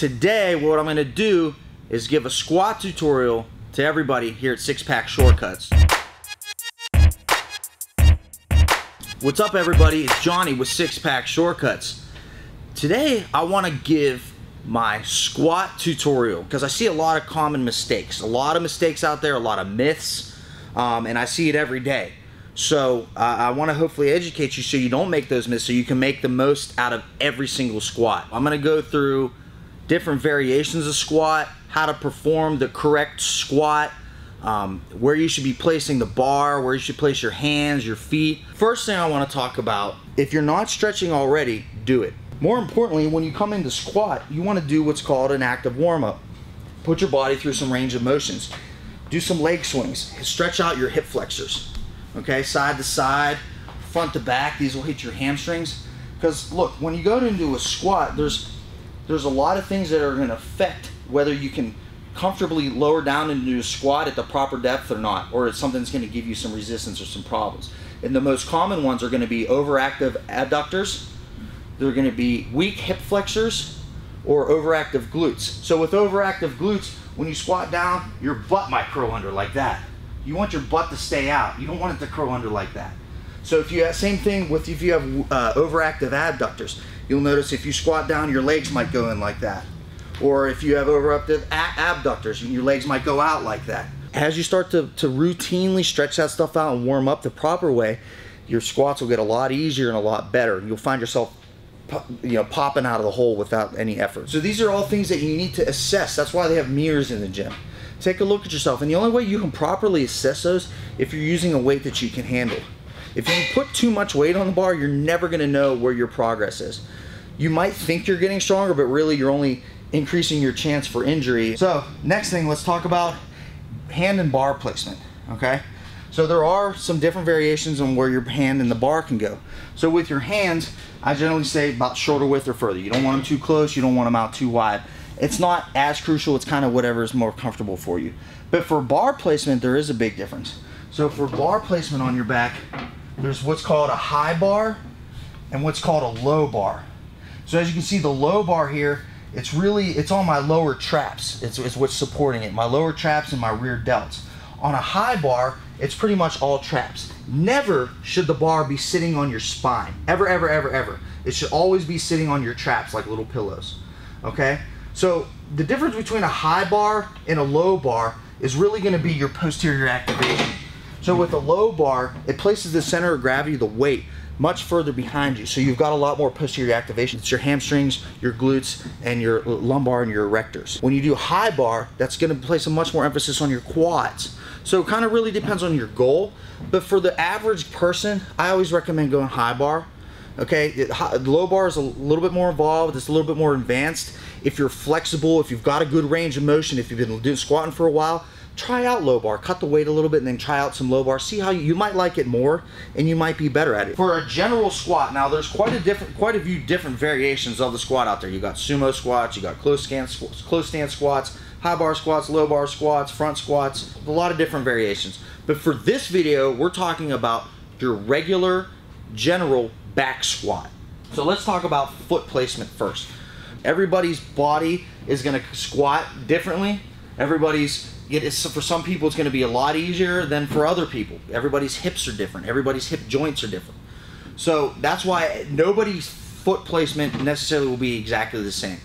Today, what I'm gonna do is give a squat tutorial to everybody here at Six Pack Shortcuts. What's up, everybody? It's Johnny with Six Pack Shortcuts. Today, I wanna give my squat tutorial because I see a lot of common mistakes. A lot of mistakes out there, a lot of myths, and I see it every day. So I want to hopefully educate you so you don't make those mistakes, so you can make the most out of every single squat. I'm going to go through different variations of squat, how to perform the correct squat, where you should be placing the bar, where you should place your hands, your feet. First thing I want to talk about, if you're not stretching already, do it. More importantly, when you come into squat, you want to do what's called an active warm-up. Put your body through some range of motions. Do some leg swings. Stretch out your hip flexors. Okay, side to side, front to back. These will hit your hamstrings. Because look, when you go into a squat, there's a lot of things that are going to affect whether you can comfortably lower down into a squat at the proper depth or not, or it's something that's going to give you some resistance or some problems. And the most common ones are going to be overactive abductors. They're going to be weak hip flexors or overactive glutes. So with overactive glutes, when you squat down, your butt might curl under like that. You want your butt to stay out. You don't want it to curl under like that. So if you have, same thing with if you have overactive abductors, you'll notice if you squat down, your legs might go in like that. Or if you have overactive abductors, your legs might go out like that. As you start to routinely stretch that stuff out and warm up the proper way, your squats will get a lot easier and a lot better. You'll find yourself popping out of the hole without any effort. So these are all things that you need to assess. That's why they have mirrors in the gym. Take a look at yourself, and the only way you can properly assess those if you're using a weight that you can handle. If you put too much weight on the bar, you're never going to know where your progress is. You might think you're getting stronger, but really you're only increasing your chance for injury. So next thing, let's talk about hand and bar placement. Okay, so there are some different variations on where your hand and the bar can go. So with your hands, I generally say about shoulder width or further. You don't want them too close, you don't want them out too wide. It's not as crucial, it's kind of whatever is more comfortable for you. But for bar placement, there is a big difference. So for bar placement on your back, there's what's called a high bar and what's called a low bar. So as you can see, the low bar here, it's on my lower traps. It's what's supporting it, my lower traps and my rear delts. On a high bar, it's pretty much all traps. Never should the bar be sitting on your spine. Ever, ever, ever, ever. It should always be sitting on your traps like little pillows. Okay? So the difference between a high bar and a low bar is really going to be your posterior activation. So with a low bar, it places the center of gravity, the weight, much further behind you. So you've got a lot more posterior activation. It's your hamstrings, your glutes, and your lumbar and your erectors. When you do high bar, that's going to place a much more emphasis on your quads. So it kind of really depends on your goal. But for the average person, I always recommend going high bar. Okay, the low bar is a little bit more involved. It's a little bit more advanced. If you're flexible, if you've got a good range of motion, if you've been doing squatting for a while, try out low bar. Cut the weight a little bit and then try out some low bar. See how you might like it more and you might be better at it. For a general squat, now there's quite a few different variations of the squat out there. You got sumo squats, you got close stance squats, high bar squats, low bar squats, front squats, a lot of different variations. But for this video, we're talking about your regular general back squat. So let's talk about foot placement first. Everybody's body is going to squat differently. For some people it's going to be a lot easier than for other people. Everybody's hips are different. Everybody's hip joints are different. So that's why nobody's foot placement necessarily will be exactly the same.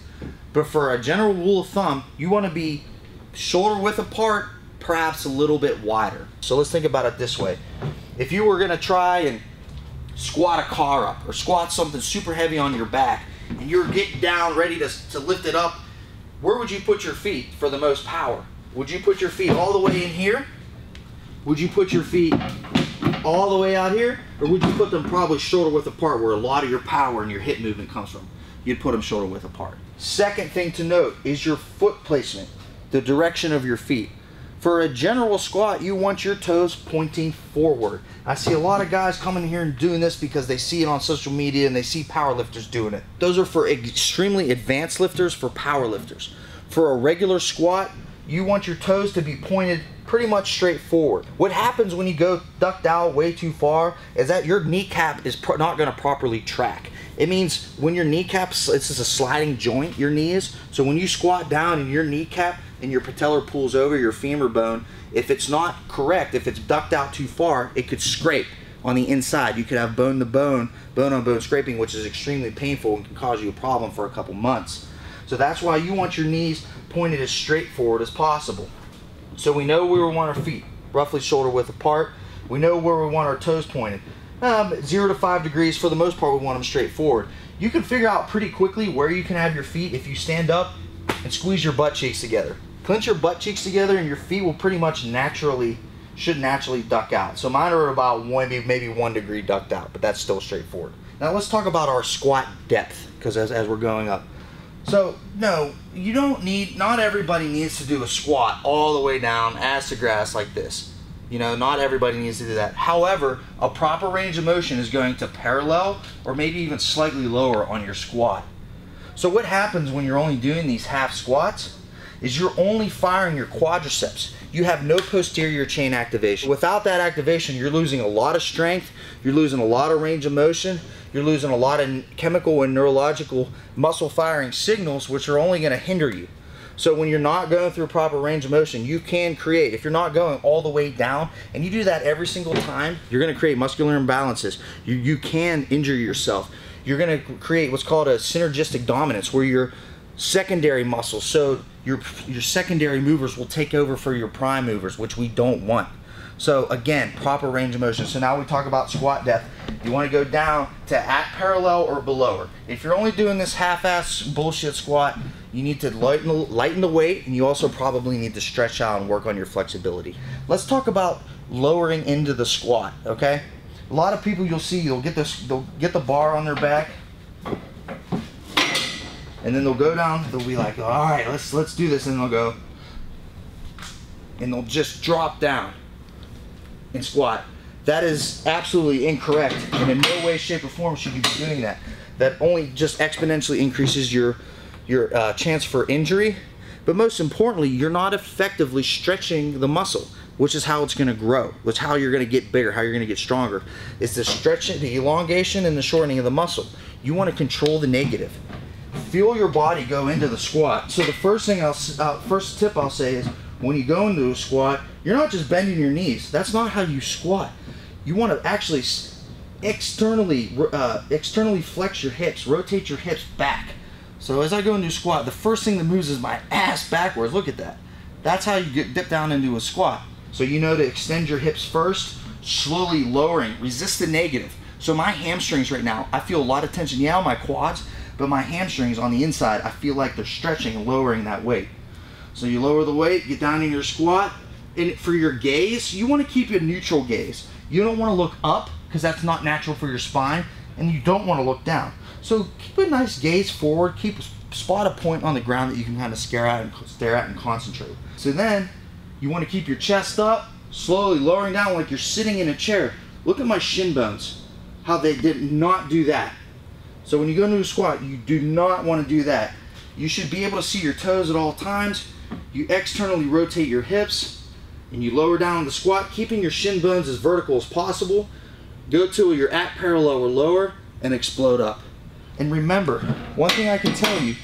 But for a general rule of thumb, you want to be shoulder width apart, perhaps a little bit wider. So let's think about it this way. If you were going to try and squat a car up or squat something super heavy on your back and you're getting down ready to lift it up, where would you put your feet for the most power? Would you put your feet all the way in here? Would you put your feet all the way out here? Or would you put them probably shoulder width apart where a lot of your power and your hip movement comes from? You'd put them shoulder width apart. Second thing to note is your foot placement, the direction of your feet. For a general squat, you want your toes pointing forward. I see a lot of guys coming here and doing this because they see it on social media and they see power lifters doing it. Those are for extremely advanced lifters, for power lifters. For a regular squat, you want your toes to be pointed pretty much straight forward. What happens when you go ducked out way too far is that your kneecap is not going to properly track. It means when your kneecaps, this is a sliding joint, your knee is. So when you squat down and your kneecap and your patellar pulls over your femur bone, if it's not correct, if it's ducked out too far, it could scrape on the inside. You could have bone on bone scraping, which is extremely painful and can cause you a problem for a couple months. So that's why you want your knees pointed as straight forward as possible. So we know where we want our feet, roughly shoulder width apart. We know where we want our toes pointed. 0 to 5 degrees, for the most part we want them straight forward. You can figure out pretty quickly where you can have your feet if you stand up and squeeze your butt cheeks together. Clench your butt cheeks together and your feet will pretty much should naturally duck out. So mine are about maybe 1 degree ducked out, but that's still straightforward. Now let's talk about our squat depth, because as we're going up. So no, you don't need, not everybody needs to do a squat all the way down ass to grass like this. You know, not everybody needs to do that. However, a proper range of motion is going to parallel or maybe even slightly lower on your squat. So what happens when you're only doing these half squats is you're only firing your quadriceps. You have no posterior chain activation. Without that activation, you're losing a lot of strength, you're losing a lot of range of motion, you're losing a lot of chemical and neurological muscle firing signals, which are only going to hinder you. So when you're not going through a proper range of motion, you can create, if you're not going all the way down, and you do that every single time, you're going to create muscular imbalances. You can injure yourself. You're going to create what's called a synergistic dominance, where your secondary muscles, so your secondary movers will take over for your prime movers, which we don't want. So again, proper range of motion. So now we talk about squat depth. You want to go down to at parallel or below her. If you're only doing this half-ass bullshit squat, you need to lighten the weight, and you also probably need to stretch out and work on your flexibility. Let's talk about lowering into the squat, okay? A lot of people you'll see, they'll get the bar on their back, and then they'll go down, they'll be like, all right, let's do this, and they'll go, and they'll just drop down and squat. That is absolutely incorrect, and in no way, shape, or form should you be doing that. That only just exponentially increases your chance for injury, but most importantly, you're not effectively stretching the muscle, which is how it's going to grow, which is how you're going to get bigger, how you're going to get stronger. It's the stretching, the elongation, and the shortening of the muscle. You want to control the negative. Feel your body go into the squat. So the first tip I'll say is, when you go into a squat, you're not just bending your knees. That's not how you squat. You want to actually externally flex your hips, rotate your hips back. So as I go into a squat, the first thing that moves is my ass backwards. Look at that. That's how you dip down into a squat. So you know to extend your hips first, slowly lowering, resist the negative. So my hamstrings right now, I feel a lot of tension, on my quads, but my hamstrings on the inside, I feel like they're stretching and lowering that weight. So you lower the weight, get down in your squat, and for your gaze, you want to keep a neutral gaze. You don't want to look up, because that's not natural for your spine, and you don't want to look down. So keep a nice gaze forward, spot a point on the ground that you can kind of stare at and concentrate. So then, you want to keep your chest up, slowly lowering down like you're sitting in a chair. Look at my shin bones, how they did not do that. So when you go into a squat, you do not want to do that. You should be able to see your toes at all times. You externally rotate your hips, and you lower down the squat, keeping your shin bones as vertical as possible. Go till you're at parallel or lower, and explode up. And remember, one thing I can tell you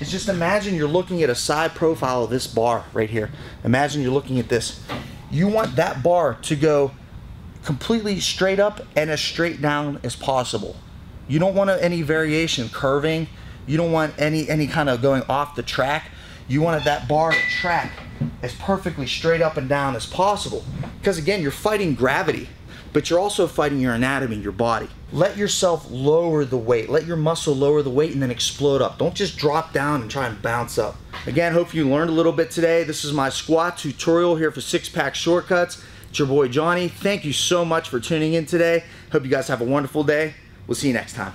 is just imagine you're looking at a side profile of this bar right here. Imagine you're looking at this. You want that bar to go completely straight up and as straight down as possible. You don't want any variation, curving. You don't want any kind of going off the track. You want that bar to track as perfectly straight up and down as possible. Because again, you're fighting gravity, but you're also fighting your anatomy, your body. Let yourself lower the weight. Let your muscle lower the weight and then explode up. Don't just drop down and try and bounce up. Again, hope you learned a little bit today. This is my squat tutorial here for Six Pack Shortcuts. It's your boy Johnny. Thank you so much for tuning in today. Hope you guys have a wonderful day. We'll see you next time.